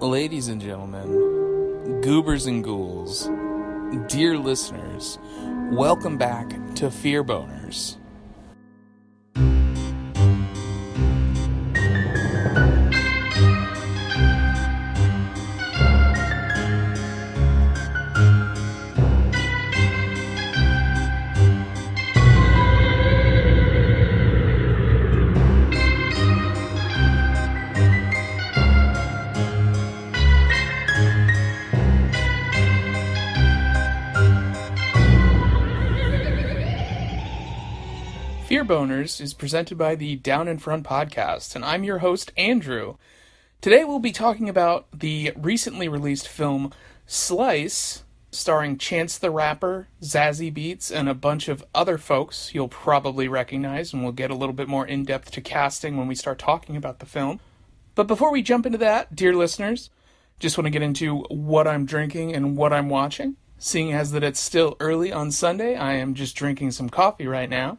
Ladies and gentlemen, goobers and ghouls, dear listeners, welcome back to Fear Boners. Fear Boners is presented by the Down in Front podcast, and I'm your host, Andrew. Today we'll be talking about the recently released film Slice, starring Chance the Rapper, Zazie Beetz, and a bunch of other folks you'll probably recognize, and we'll get a little bit more in-depth to casting when we start talking about the film. But before we jump into that, dear listeners, just want to get into what I'm drinking and what I'm watching. Seeing as that it's still early on Sunday, I am just drinking some coffee right now.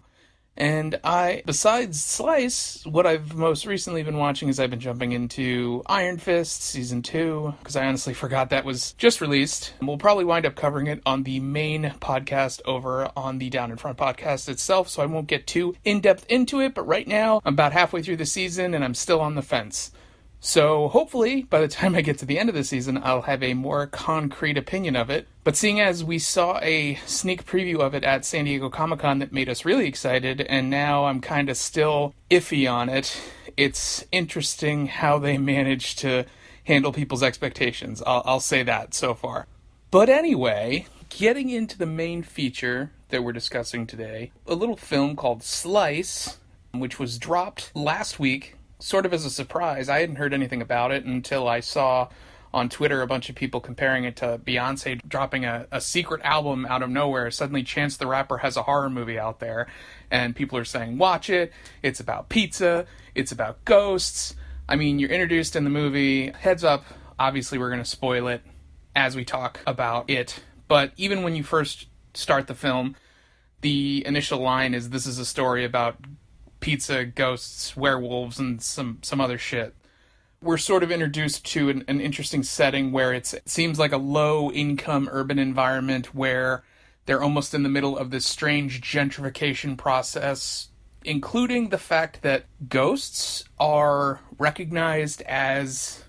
And besides Slice, what I've most recently been watching is I've been jumping into Iron Fist Season 2, because I honestly forgot that was just released. And we'll probably wind up covering it on the main podcast over on the Down in Front podcast itself, so I won't get too in-depth into it, but right now, I'm about halfway through the season, and I'm still on the fence. So hopefully, by the time I get to the end of the season, I'll have a more concrete opinion of it. But seeing as we saw a sneak preview of it at San Diego Comic-Con that made us really excited, and now I'm kind of still iffy on it, it's interesting how they managed to handle people's expectations. I'll say that so far. But anyway, getting into the main feature that we're discussing today, a little film called Slice, which was dropped last week, sort of as a surprise. I hadn't heard anything about it until I saw on Twitter a bunch of people comparing it to Beyonce dropping a secret album out of nowhere. Suddenly Chance the Rapper has a horror movie out there, and people are saying, watch it, it's about pizza, it's about ghosts. I mean, you're introduced in the movie, heads up, obviously we're going to spoil it as we talk about it, but even when you first start the film, the initial line is, this is a story about pizza, ghosts, werewolves, and some other shit. We're sort of introduced to an interesting setting where it seems like a low-income urban environment where they're almost in the middle of this strange gentrification process, including the fact that ghosts are recognized as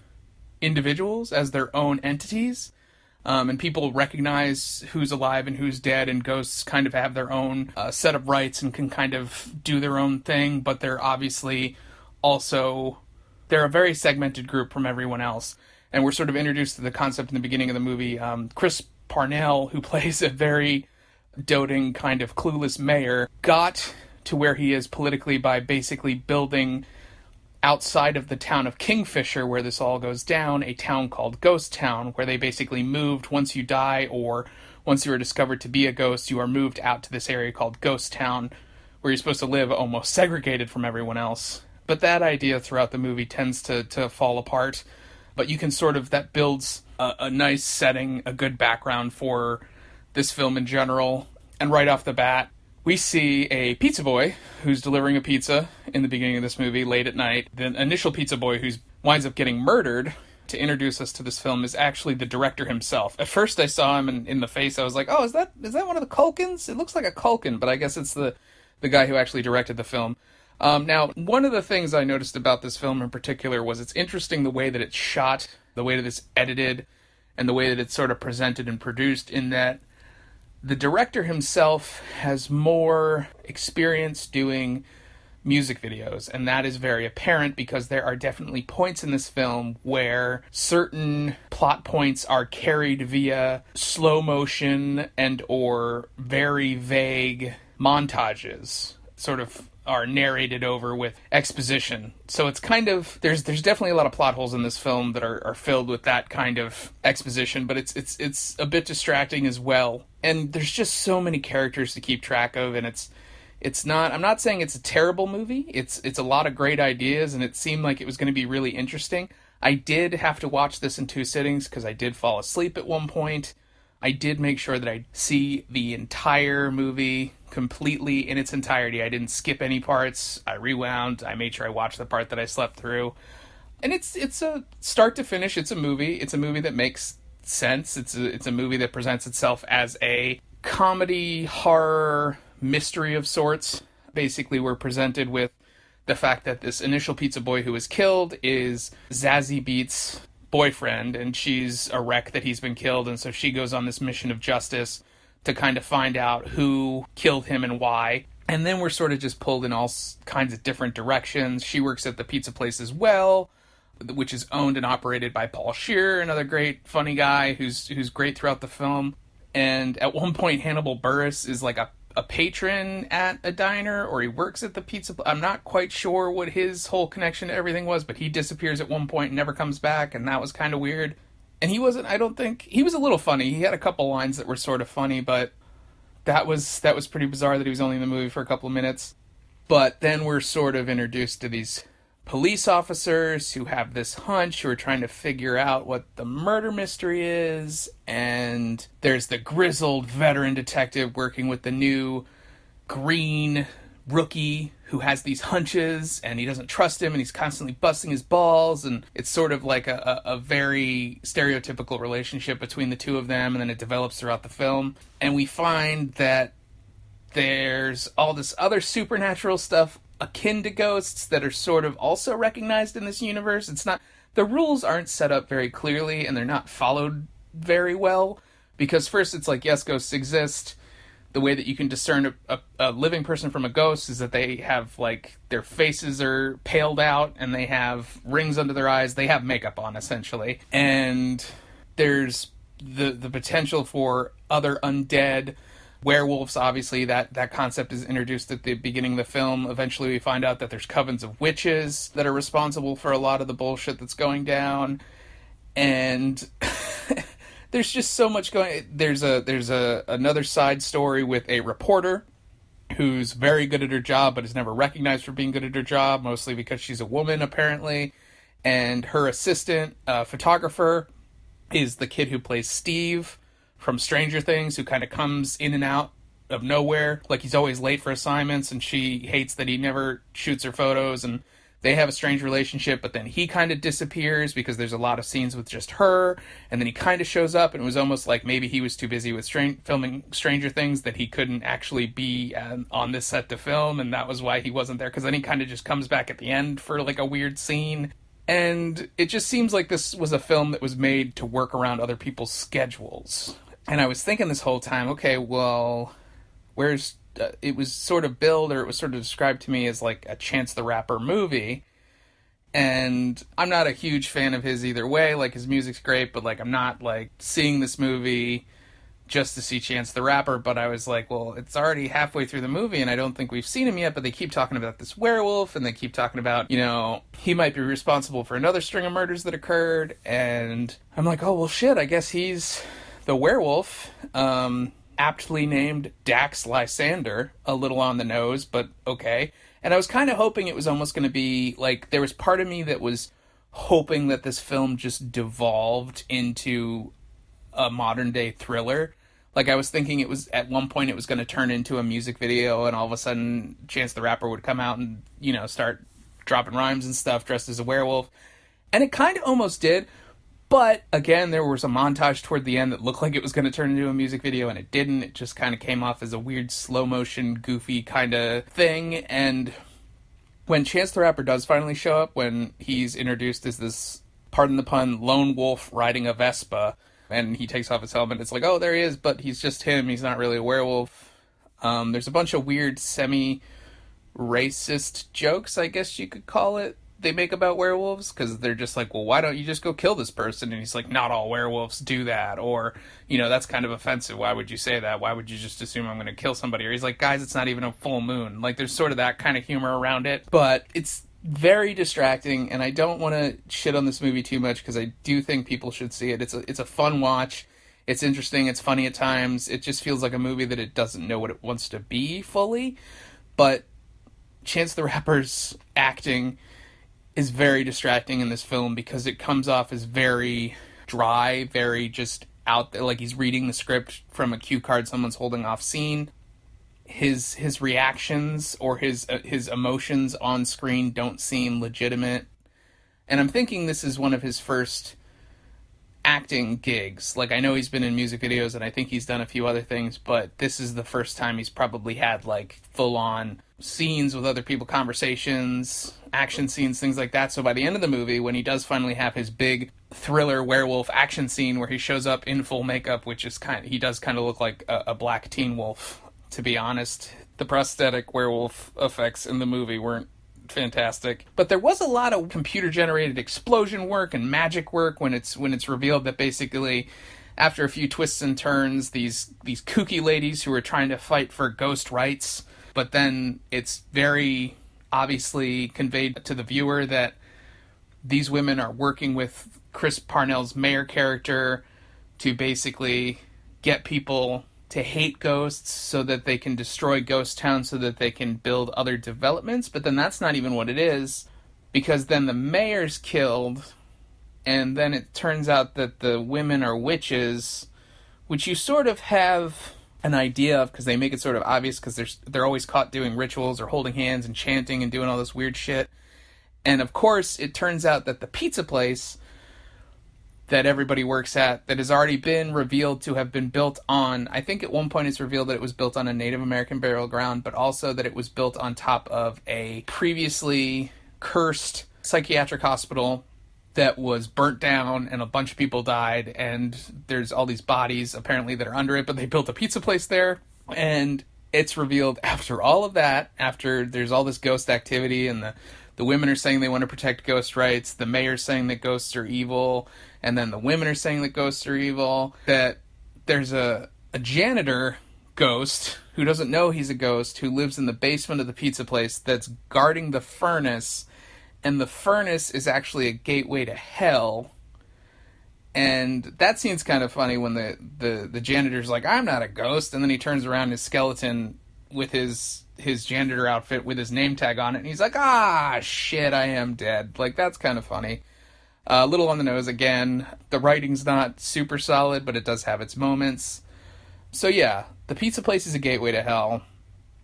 individuals, as their own entities. And people recognize who's alive and who's dead, and ghosts kind of have their own set of rights and can kind of do their own thing, but they're obviously also, they're a very segmented group from everyone else. And we're sort of introduced to the concept in the beginning of the movie. Chris Parnell, who plays a very doting, kind of clueless mayor, got to where he is politically by basically building outside of the town of Kingfisher, where this all goes down, a town called Ghost Town, where they basically moved once you die, or once you are discovered to be a ghost, you are moved out to this area called Ghost Town, where you're supposed to live almost segregated from everyone else. But that idea throughout the movie tends to fall apart. But you can sort of, that builds a nice setting, a good background for this film in general. And right off the bat, we see a pizza boy who's delivering a pizza in the beginning of this movie late at night. The initial pizza boy who winds up getting murdered to introduce us to this film is actually the director himself. At first I saw him in the face. I was like, oh, is that one of the Culkins? It looks like a Culkin, but I guess it's the guy who actually directed the film. Now, one of the things I noticed about this film in particular was it's interesting the way that it's shot, the way that it's edited, and the way that it's sort of presented and produced, in that the director himself has more experience doing music videos, and that is very apparent because there are definitely points in this film where certain plot points are carried via slow motion and or very vague montages, sort of are narrated over with exposition. So it's kind of, there's definitely a lot of plot holes in this film that are filled with that kind of exposition, but it's a bit distracting as well. And there's just so many characters to keep track of, and it's not, I'm not saying it's a terrible movie. It's a lot of great ideas, and it seemed like it was going to be really interesting. I did have to watch this in 2 sittings because I did fall asleep at one point. I did make sure that I see the entire movie completely in its entirety. I didn't skip any parts. I rewound. I made sure I watched the part that I slept through. And it's a start to finish, it's a movie. It's a movie that makes sense. It's a movie that presents itself as a comedy, horror, mystery of sorts. Basically, we're presented with the fact that this initial pizza boy who was killed is Zazie Beetz' boyfriend, and she's a wreck that he's been killed, and so she goes on this mission of justice to kind of find out who killed him and why. And then we're sort of just pulled in all kinds of different directions. She works at the pizza place as well, which is owned and operated by Paul Scheer, another great funny guy who's great throughout the film. And at one point, Hannibal Buress is like a patron at a diner, or he works at the pizza. I'm not quite sure what his whole connection to everything was, but he disappears at one point and never comes back, and that was kind of weird. And he wasn't, I don't think, he was a little funny. He had a couple lines that were sort of funny, but that was pretty bizarre that he was only in the movie for a couple of minutes. But then we're sort of introduced to these police officers who have this hunch, who are trying to figure out what the murder mystery is, and there's the grizzled veteran detective working with the new green rookie who has these hunches, and he doesn't trust him, and he's constantly busting his balls, and it's sort of like a very stereotypical relationship between the two of them, and then it develops throughout the film. And we find that there's all this other supernatural stuff akin to ghosts that are sort of also recognized in this universe. It's not, the rules aren't set up very clearly, and they're not followed very well, because first it's like, yes, ghosts exist. The way that you can discern a living person from a ghost is that they have, like, their faces are paled out, and they have rings under their eyes. They have makeup on, essentially. And there's the potential for other undead werewolves. Obviously, that concept is introduced at the beginning of the film. Eventually we find out that there's covens of witches that are responsible for a lot of the bullshit that's going down. And there's just so much going. There's another side story with a reporter who's very good at her job but is never recognized for being good at her job, mostly because she's a woman, apparently. And her assistant, photographer, is the kid who plays Steve from Stranger Things, who kind of comes in and out of nowhere. Like, he's always late for assignments, and she hates that he never shoots her photos, and they have a strange relationship, but then he kind of disappears because there's a lot of scenes with just her, and then he kind of shows up, and it was almost like maybe he was too busy with filming Stranger Things that he couldn't actually be on this set to film, and that was why he wasn't there, because then he kind of just comes back at the end for like a weird scene. And it just seems like this was a film that was made to work around other people's schedules. And I was thinking this whole time, okay, well, where's... it was sort of billed, or it was sort of described to me as like a Chance the Rapper movie. And I'm not a huge fan of his either way. Like, his music's great, but like, I'm not like seeing this movie just to see Chance the Rapper. But I was like, well, it's already halfway through the movie, and I don't think we've seen him yet, but they keep talking about this werewolf, and they keep talking about, you know, he might be responsible for another string of murders that occurred. And I'm like, oh, well, shit, I guess he's the werewolf. Aptly named Dax Lysander, a little on the nose, but okay. And I was kind of hoping it was almost going to be, like, there was part of me that was hoping that this film just devolved into a modern-day thriller. Like, I was thinking it was, at one point, it was going to turn into a music video, and all of a sudden, Chance the Rapper would come out and, you know, start dropping rhymes and stuff, dressed as a werewolf. And it kind of almost did. But, again, there was a montage toward the end that looked like it was going to turn into a music video, and it didn't. It just kind of came off as a weird, slow-motion, goofy kind of thing. And when Chance the Rapper does finally show up, when he's introduced as this, pardon the pun, lone wolf riding a Vespa, and he takes off his helmet, it's like, oh, there he is, but he's just him. He's not really a werewolf. There's a bunch of weird, semi-racist jokes, I guess you could call it, they make about werewolves, because they're just like, well, why don't you just go kill this person? And he's like, not all werewolves do that, or, you know, that's kind of offensive, why would you say that? Why would you just assume I'm going to kill somebody? Or he's like, guys, it's not even a full moon. Like, there's sort of that kind of humor around it, but it's very distracting, and I don't want to shit on this movie too much, because I do think people should see it. It's a fun watch. It's interesting, it's funny at times. It just feels like a movie that it doesn't know what it wants to be fully, but Chance the Rapper's acting is very distracting in this film, because it comes off as very dry, very just out there, like he's reading the script from a cue card someone's holding off scene. His reactions or his emotions on screen don't seem legitimate. And I'm thinking this is one of his first acting gigs. Like, I know he's been in music videos, and I think he's done a few other things, but this is the first time he's probably had, like, full-on scenes with other people, conversations, action scenes, things like that. So by the end of the movie, when he does finally have his big thriller werewolf action scene where he shows up in full makeup, which is he does kind of look like a black teen wolf, to be honest. The prosthetic werewolf effects in the movie weren't fantastic, but there was a lot of computer generated explosion work and magic work when it's revealed that basically after a few twists and turns, these kooky ladies who are trying to fight for ghost rights, but then it's very obviously conveyed to the viewer that these women are working with Chris Parnell's mayor character to basically get people to hate ghosts so that they can destroy Ghost Town so that they can build other developments. But then that's not even what it is, because then the mayor's killed, and then it turns out that the women are witches, which you sort of have an idea of because they make it sort of obvious because they're always caught doing rituals or holding hands and chanting and doing all this weird shit. And of course, it turns out that the pizza place that everybody works at, that has already been revealed to have been built on, I think at one point it's revealed that it was built on a Native American burial ground, but also that it was built on top of a previously cursed psychiatric hospital that was burnt down and a bunch of people died, and there's all these bodies apparently that are under it, but they built a pizza place there. And it's revealed after all of that, after there's all this ghost activity, and the women are saying they want to protect ghost rights, the mayor's saying that ghosts are evil, and then the women are saying that ghosts are evil, that there's a janitor ghost who doesn't know he's a ghost, who lives in the basement of the pizza place that's guarding the furnace, and the furnace is actually a gateway to hell. And that scene's kind of funny when the janitor's like, I'm not a ghost, and then he turns around his skeleton with his janitor outfit with his name tag on it, and he's like, ah, shit, I am dead. Like, that's kind of funny. A little on the nose again. The writing's not super solid, but it does have its moments. So yeah, the pizza place is a gateway to hell.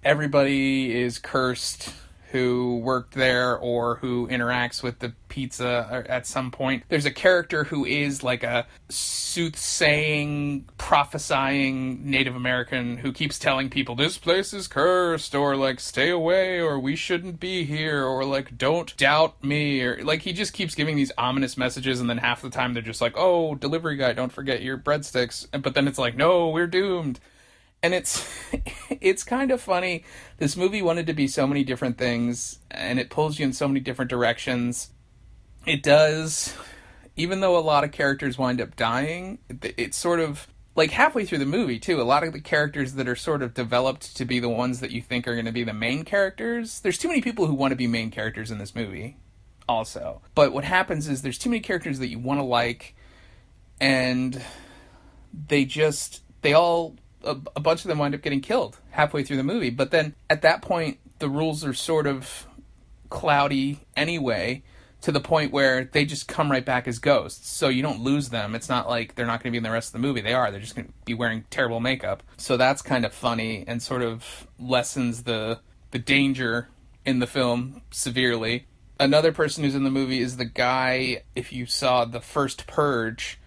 Everybody is cursed who worked there or who interacts with the pizza at some point. There's a character who is like a soothsaying, prophesying Native American who keeps telling people, this place is cursed, or like, stay away, or we shouldn't be here, or like, don't doubt me, or like, he just keeps giving these ominous messages, and then half the time they're just like, oh, delivery guy, don't forget your breadsticks, but then it's like, no, we're doomed. And it's kind of funny. This movie wanted to be so many different things, and it pulls you in so many different directions. It does, even though a lot of characters wind up dying, it's sort of, like halfway through the movie, too, a lot of the characters that are sort of developed to be the ones that you think are going to be the main characters, there's too many people who want to be main characters in this movie, also. But what happens is there's too many characters that you want to like, and a bunch of them wind up getting killed halfway through the movie. But then at that point, the rules are sort of cloudy anyway, to the point where they just come right back as ghosts. So you don't lose them. It's not like they're not going to be in the rest of the movie. They are. They're just going to be wearing terrible makeup. So that's kind of funny and sort of lessens the danger in the film severely. Another person who's in the movie is the guy, if you saw The First Purge,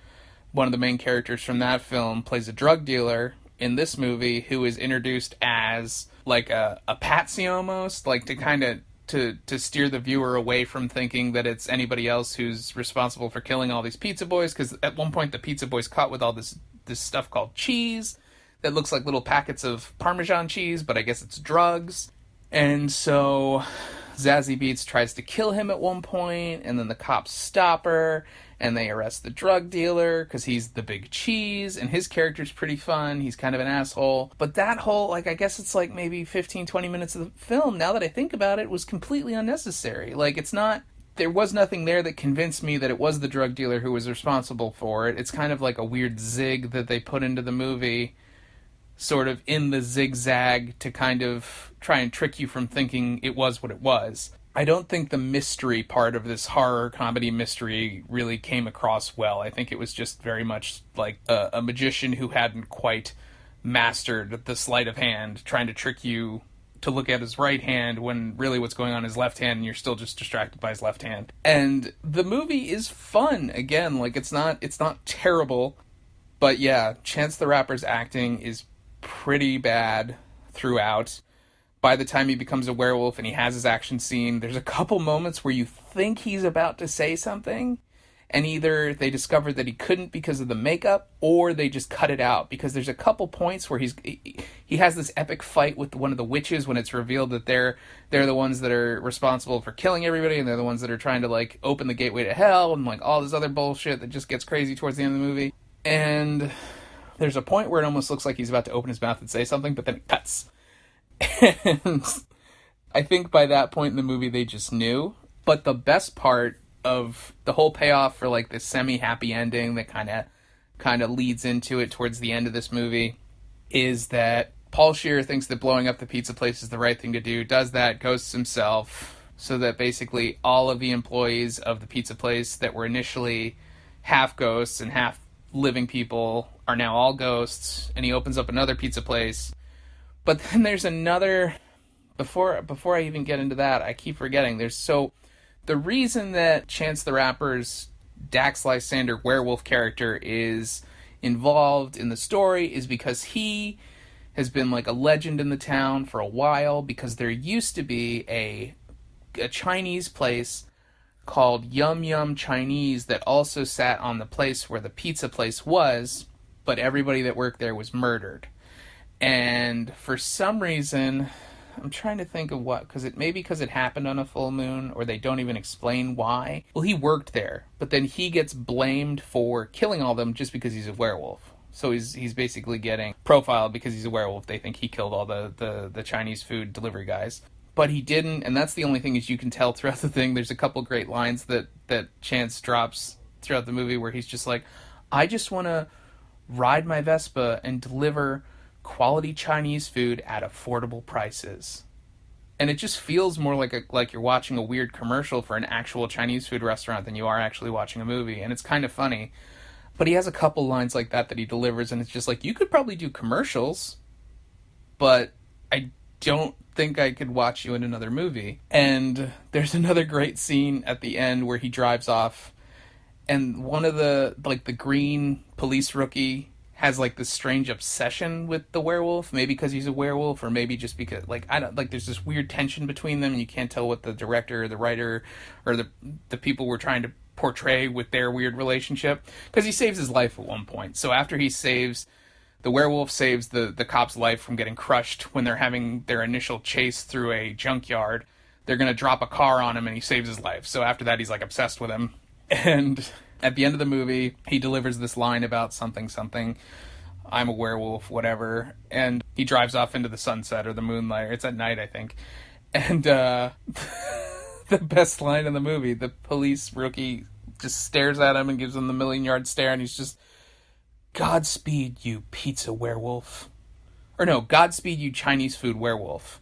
one of the main characters from that film plays a drug dealer in this movie who is introduced as like a patsy almost, like to kind of to steer the viewer away from thinking that it's anybody else who's responsible for killing all these pizza boys, because at one point the pizza boy's caught with all this stuff called cheese that looks like little packets of Parmesan cheese, but I guess it's drugs. And so Zazie Beetz tries to kill him at one point, and then the cops stop her, and they arrest the drug dealer because he's the big cheese, and his character's pretty fun. He's kind of an asshole. But that whole, like, I guess it's like maybe 15, 20 minutes of the film, now that I think about it, was completely unnecessary. Like, there was nothing there that convinced me that it was the drug dealer who was responsible for it. It's kind of like a weird zig that they put into the movie, sort of in the zigzag to kind of try and trick you from thinking it was what it was. I don't think the mystery part of this horror comedy mystery really came across well. I think it was just very much like a magician who hadn't quite mastered the sleight of hand, trying to trick you to look at his right hand when really what's going on is left hand, and you're still just distracted by his left hand. And the movie is fun. Again, like, it's not terrible, but yeah, Chance the Rapper's acting is pretty bad throughout. By the time he becomes a werewolf and he has his action scene, there's a couple moments where you think he's about to say something, and either they discovered that he couldn't because of the makeup, or they just cut it out, because there's a couple points where he has this epic fight with one of the witches when it's revealed that they're the ones that are responsible for killing everybody, and they're the ones that are trying to, like, open the gateway to hell, and, like, all this other bullshit that just gets crazy towards the end of the movie. And there's a point where it almost looks like he's about to open his mouth and say something, but then it cuts. And I think by that point in the movie they just knew. But the best part of the whole payoff for, like, this semi-happy ending that kind of leads into it towards the end of this movie is that Paul Scheer thinks that blowing up the pizza place is the right thing to do, does that, ghosts himself, so that basically all of the employees of the pizza place that were initially half ghosts and half living people are now all ghosts, and he opens up another pizza place. But then there's another, before I even get into that, I keep forgetting, the reason that Chance the Rapper's Dax Lysander werewolf character is involved in the story is because he has been, like, a legend in the town for a while, because there used to be a Chinese place called Yum Yum Chinese that also sat on the place where the pizza place was, but everybody that worked there was murdered. And for some reason, I'm trying to think of what, because it happened on a full moon, or they don't even explain why. Well, he worked there, but then he gets blamed for killing all of them just because he's a werewolf. So he's basically getting profiled because he's a werewolf. They think he killed all the Chinese food delivery guys. But he didn't, and that's the only thing is you can tell throughout the thing. There's a couple great lines that Chance drops throughout the movie where he's just like, I just want to ride my Vespa and deliver quality Chinese food at affordable prices. And it just feels more like you're watching a weird commercial for an actual Chinese food restaurant than you are actually watching a movie. And it's kind of funny. But he has a couple lines like that he delivers, and it's just like, you could probably do commercials, but I don't think I could watch you in another movie. And there's another great scene at the end where he drives off, and one of the green police rookie has, like, this strange obsession with the werewolf, maybe because he's a werewolf, or maybe just because, like, I don't, like, there's this weird tension between them, and you can't tell what the director or the writer or the people were trying to portray with their weird relationship, because he saves his life at one point. So after the werewolf saves the cop's life from getting crushed when they're having their initial chase through a junkyard, they're going to drop a car on him, and he saves his life. So after that, he's, like, obsessed with him. And at the end of the movie, he delivers this line about something, I'm a werewolf, whatever, and he drives off into the sunset or the moonlight. It's at night, I think. And the best line in the movie, the police rookie just stares at him and gives him the million-yard stare, and he's just, Godspeed, you pizza werewolf. Or no, Godspeed, you Chinese food werewolf.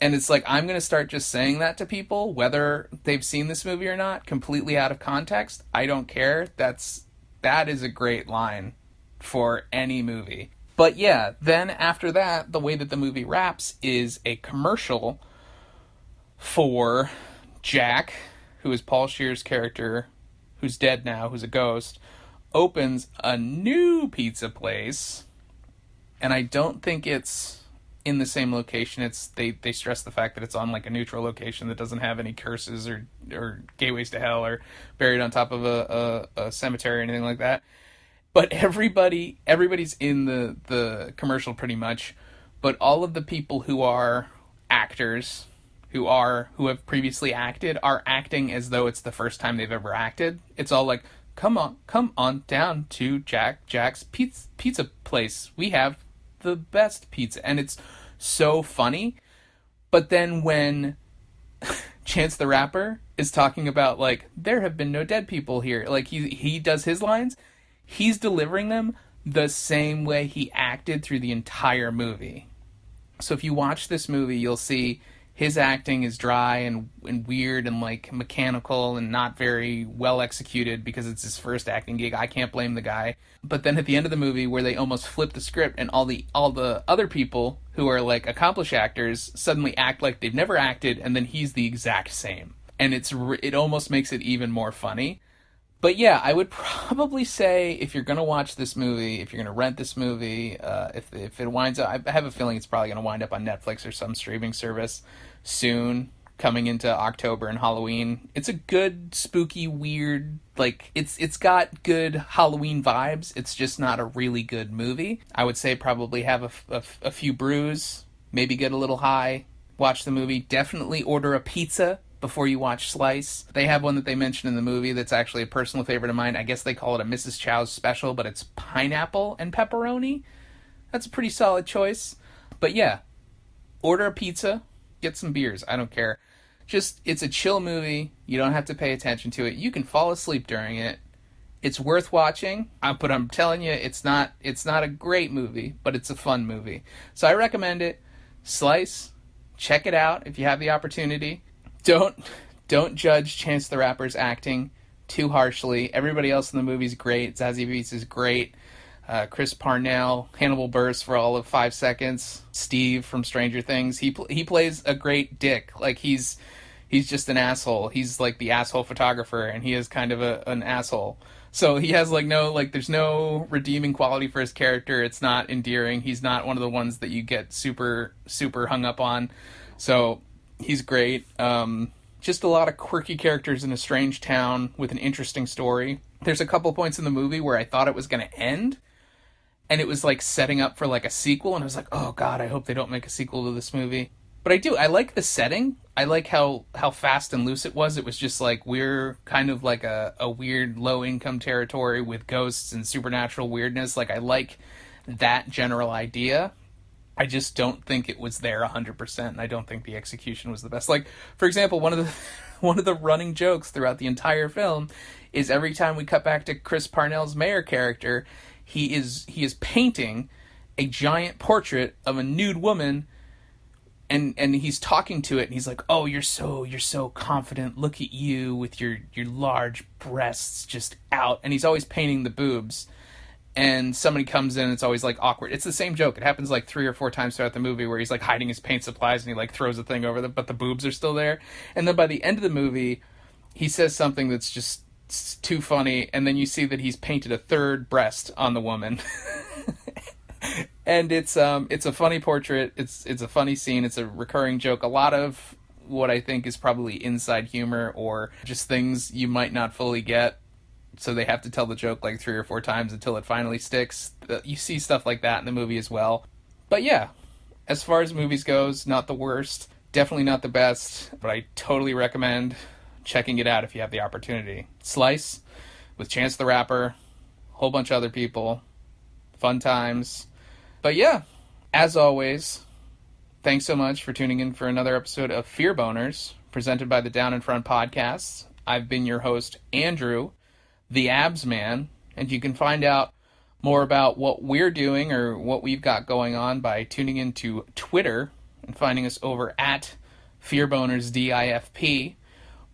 And it's like, I'm going to start just saying that to people, whether they've seen this movie or not, completely out of context. I don't care. That is a great line for any movie. But yeah, then after that, the way that the movie wraps is a commercial for Jack, who is Paul Scheer's character, who's dead now, who's a ghost, opens a new pizza place. And I don't think it's in the same location. It's they stress the fact that it's on, like, a neutral location that doesn't have any curses or gateways to hell or buried on top of a cemetery or anything like that. But everybody's in the commercial pretty much, but all of the people who are actors who have previously acted are acting as though it's the first time they've ever acted. It's all like, come on down to Jack's pizza place. We have the best pizza. And it's so funny. But then when Chance the Rapper is talking about, like, there have been no dead people here, like, he does his lines, he's delivering them the same way he acted through the entire movie. So if you watch this movie, you'll see his acting is dry and weird and like mechanical and not very well executed because it's his first acting gig. I can't blame the guy. But then at the end of the movie, where they almost flip the script and all the other people who are like accomplished actors suddenly act like they've never acted, and then he's the exact same, and it almost makes it even more funny. But yeah, I would probably say if you're going to watch this movie, if you're going to rent this movie, if it winds up, I have a feeling it's probably going to wind up on Netflix or some streaming service soon, coming into October and Halloween. It's a good, spooky, weird, like, it's got good Halloween vibes. It's just not a really good movie. I would say probably have a few brews, maybe get a little high, watch the movie. Definitely order a pizza before you watch Slice. They have one that they mentioned in the movie that's actually a personal favorite of mine. I guess they call it a Mrs. Chow's special, but it's pineapple and pepperoni. That's a pretty solid choice. But yeah, order a pizza, get some beers. I don't care. Just, it's a chill movie. You don't have to pay attention to it. You can fall asleep during it. It's worth watching. But I'm telling you, it's not a great movie, but it's a fun movie. So I recommend it. Slice. Check it out if you have the opportunity. Don't judge Chance the Rapper's acting too harshly. Everybody else in the movie's great. Zazie Beetz is great. Chris Parnell, Hannibal Buress for all of 5 seconds. Steve from Stranger Things. He plays a great dick. Like he's just an asshole. He's like the asshole photographer, and he is kind of an asshole. So he has there's no redeeming quality for his character. It's not endearing. He's not one of the ones that you get super super hung up on. So he's great. Just a lot of quirky characters in a strange town with an interesting story. There's a couple points in the movie where I thought it was going to end, and it was like setting up for like a sequel, and I was like, oh god, I hope they don't make a sequel to this movie. But I do. I like the setting. I like how fast and loose it was. It was just like, we're kind of like a weird low-income territory with ghosts and supernatural weirdness. Like, I like that general idea. I just don't think it was there 100%, and I don't think the execution was the best. Like, for example, one of the running jokes throughout the entire film is every time we cut back to Chris Parnell's mayor character, he is painting a giant portrait of a nude woman, and he's talking to it, and he's like, "Oh, you're so confident. Look at you with your large breasts just out." And he's always painting the boobs. And somebody comes in, and it's always like awkward. It's the same joke. It happens like 3 or 4 times throughout the movie where he's like hiding his paint supplies, and he like throws a thing over them, but the boobs are still there. And then by the end of the movie, he says something that's just too funny, and then you see that he's painted a third breast on the woman. And it's a funny portrait. It's a funny scene. It's a recurring joke. A lot of what I think is probably inside humor or just things you might not fully get. So they have to tell the joke like 3 or 4 times until it finally sticks. You see stuff like that in the movie as well. But yeah, as far as movies goes, not the worst. Definitely not the best, but I totally recommend checking it out if you have the opportunity. Slice, with Chance the Rapper, a whole bunch of other people. Fun times. But yeah, as always, thanks so much for tuning in for another episode of Fear Boners, presented by the Down in Front Podcast. I've been your host, Andrew, the Abs Man, and you can find out more about what we're doing or what we've got going on by tuning into Twitter and finding us over at FearBonersDIFP,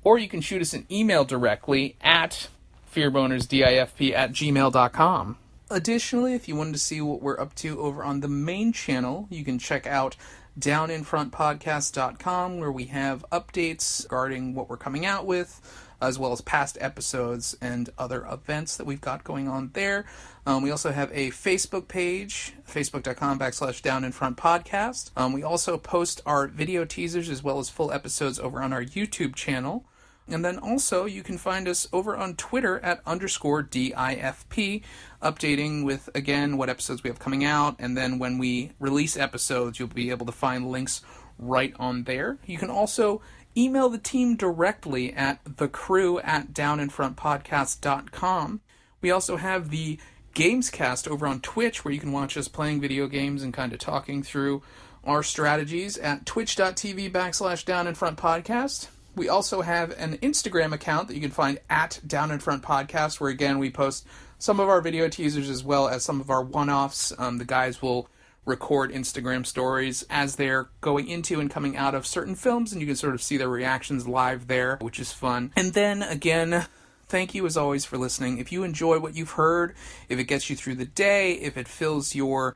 or you can shoot us an email directly at fearbonersdifp@gmail.com. Additionally, if you wanted to see what we're up to over on the main channel, you can check out downinfrontpodcast.com, where we have updates regarding what we're coming out with, as well as past episodes and other events that we've got going on there. We also have a Facebook page, facebook.com/downinfrontpodcast. We also post our video teasers as well as full episodes over on our YouTube channel. And then also you can find us over on Twitter at _DIFP, updating with, again, what episodes we have coming out. And then when we release episodes, you'll be able to find links right on there. You can also email the team directly at thecrew@downinfrontpodcast.com. We also have the Gamescast over on Twitch, where you can watch us playing video games and kind of talking through our strategies at twitch.tv/downinfrontpodcast. We also have an Instagram account that you can find at downinfrontpodcast, where again we post some of our video teasers as well as some of our one-offs. The guys will record Instagram stories as they're going into and coming out of certain films, and you can sort of see their reactions live there, which is fun. And then, again, thank you as always for listening. If you enjoy what you've heard, if it gets you through the day, if it fills your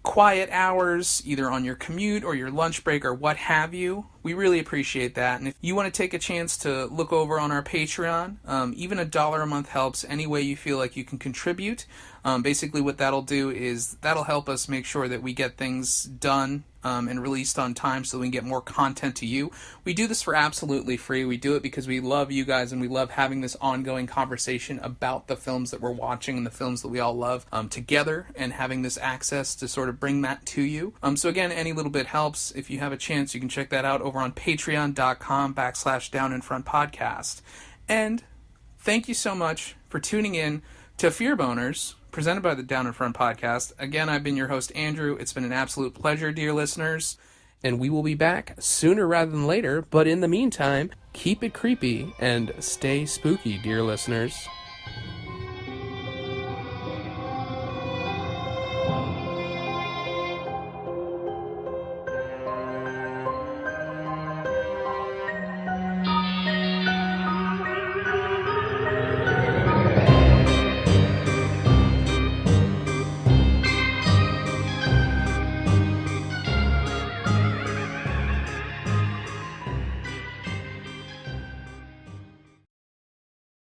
quiet hours, either on your commute or your lunch break or what have you, we really appreciate that. And if you want to take a chance to look over on our Patreon, even $1 a month helps any way you feel like you can contribute. Basically what that'll do is that'll help us make sure that we get things done and released on time so we can get more content to you. We do this for absolutely free. We do it because we love you guys and we love having this ongoing conversation about the films that we're watching and the films that we all love together, and having this access to sort of bring that to you. So again, any little bit helps. If you have a chance, you can check that out over on patreon.com/downinfrontpodcast. And thank you so much for tuning in to Fear Boners, presented by the Down in Front Podcast. Again, I've been your host, Andrew. It's been an absolute pleasure, dear listeners. And we will be back sooner rather than later. But in the meantime, keep it creepy and stay spooky, dear listeners.